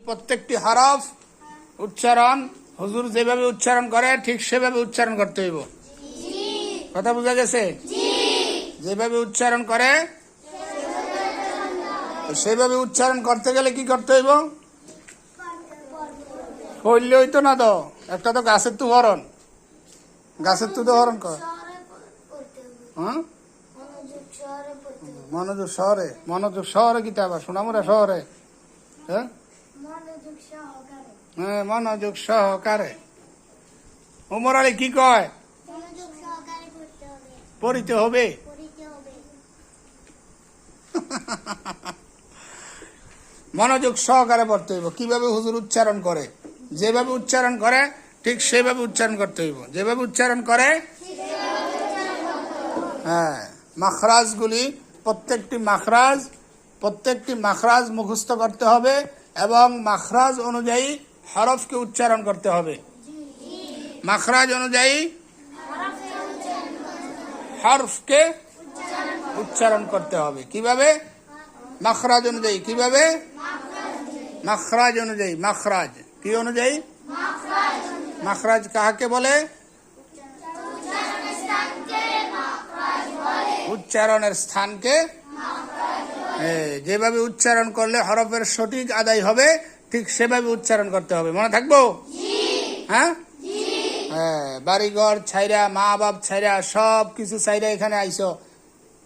প্রত্যেকটি হরফ উচ্চারণ হুজুর যেভাবে উচ্চারণ করে ঠিক সেভাবে উচ্চারণ করতে হইব। কথা বোঝা গেছে? যেভাবে উচ্চারণ করে সেভাবে উচ্চারণ করতে গেলে কি করতে হইব? হইলে হইতো না তো, একটা তো গাছের তো হরণ, গাছের তো হরণ কর। হ্যাঁ, মনোযোগ শহরে, মনোযোগ শহরে কি আবার সোনামুরা শহরে? হ্যাঁ, মনোযোগ সহকারে। ওমর আলী কি কয়? পড়িতে হবে। মনোযোগ সহকারে পড়তে হইব। কিভাবে হুজুর উচ্চারণ করে, যেভাবে উচ্চারণ করে ঠিক সেভাবে উচ্চারণ করতে হইব। যেভাবে উচ্চারণ করে, হ্যাঁ, মাখরাজগুলি প্রত্যেকটি মাখরাজ মুখস্থ করতে হবে এবং মাখরাজ অনুযায়ী হরফকে উচ্চারণ করতে হবে। মাখরাজ অনুযায়ী হরফকে উচ্চারণ করতে হবে। কিভাবে? মাখরাজ অনুযায়ী। কিভাবে? মাখরাজ অনুযায়ী। মাখরাজ কি অনুযায়ী? মাখরাজ কাহাকে বলে? উচ্চারণের স্থানকে। যেভাবে উচ্চারণ করলে হরফের সঠিক আদায় হবে ঠিক সেভাবে উচ্চারণ করতে হবে। মনে থাকবো? হ্যাঁ, বাড়িঘর ছাইরা, মা বাপ ছাইরা, সব কিছু ছাইরা এখানে আইসো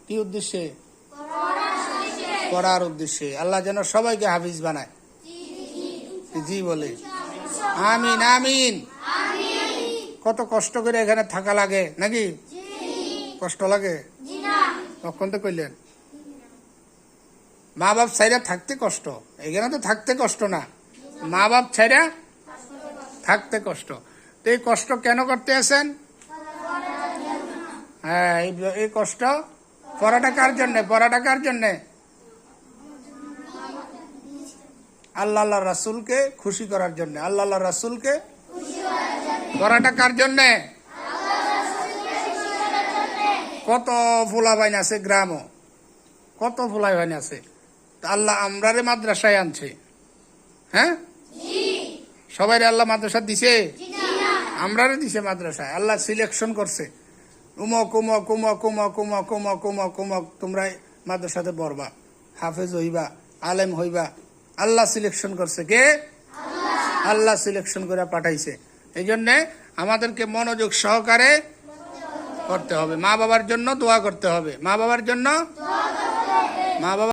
কি উদ্দেশ্যে? পড়ার উদ্দেশ্যে। আল্লাহ যেন সবাইকে হাফিজ বানায়। জি বলে আমিন আমিন। কত কষ্ট করে এখানে থাকা লাগে নাকি? কষ্ট লাগে? কখন তো কইলেন মা বাপ ছাইরা থাকতে কষ্ট, এখানে তো থাকতে কষ্ট না, মা বাপ ছাইরা থাকতে কষ্ট। তো এই কষ্ট কেন করতে আছেন? হ্যাঁ, এই কষ্ট পড়াটা কার জন্যে? পড়াটা কার জন্যে? আল্লাহ আল্লাহ রাসূলকে খুশি করার জন্য। আল্লাহ আল্লাহ রাসূলকে পড়াটা কার জন্যে? কত ফুলা বাইন আছে গ্রামও, কত ফুলাই বাইন আছে। আল্লাহ আমরারে মাদ্রাসায় আনছে। হ্যাঁ, সবাই আল্লাহ মাদ্রাসা দিছে? আমরারে দিছে মাদ্রাসায়। আল্লাহ সিলেকশন করছে, উমক উমক উমক উমক উমক উমক উমক উমক তোমরা মাদ্রাসাতে পড়বা, হাফেজ হইবা, আলেম হইবা। আল্লাহ সিলেকশন করছে। কে? আল্লাহ সিলেকশন করে পাঠাইছে। এই জন্যে আমাদেরকে মনোযোগ সহকারে করতে হবে। মা বাবার জন্য দোয়া করতে হবে। মা বাবার জন্য, মা বাবা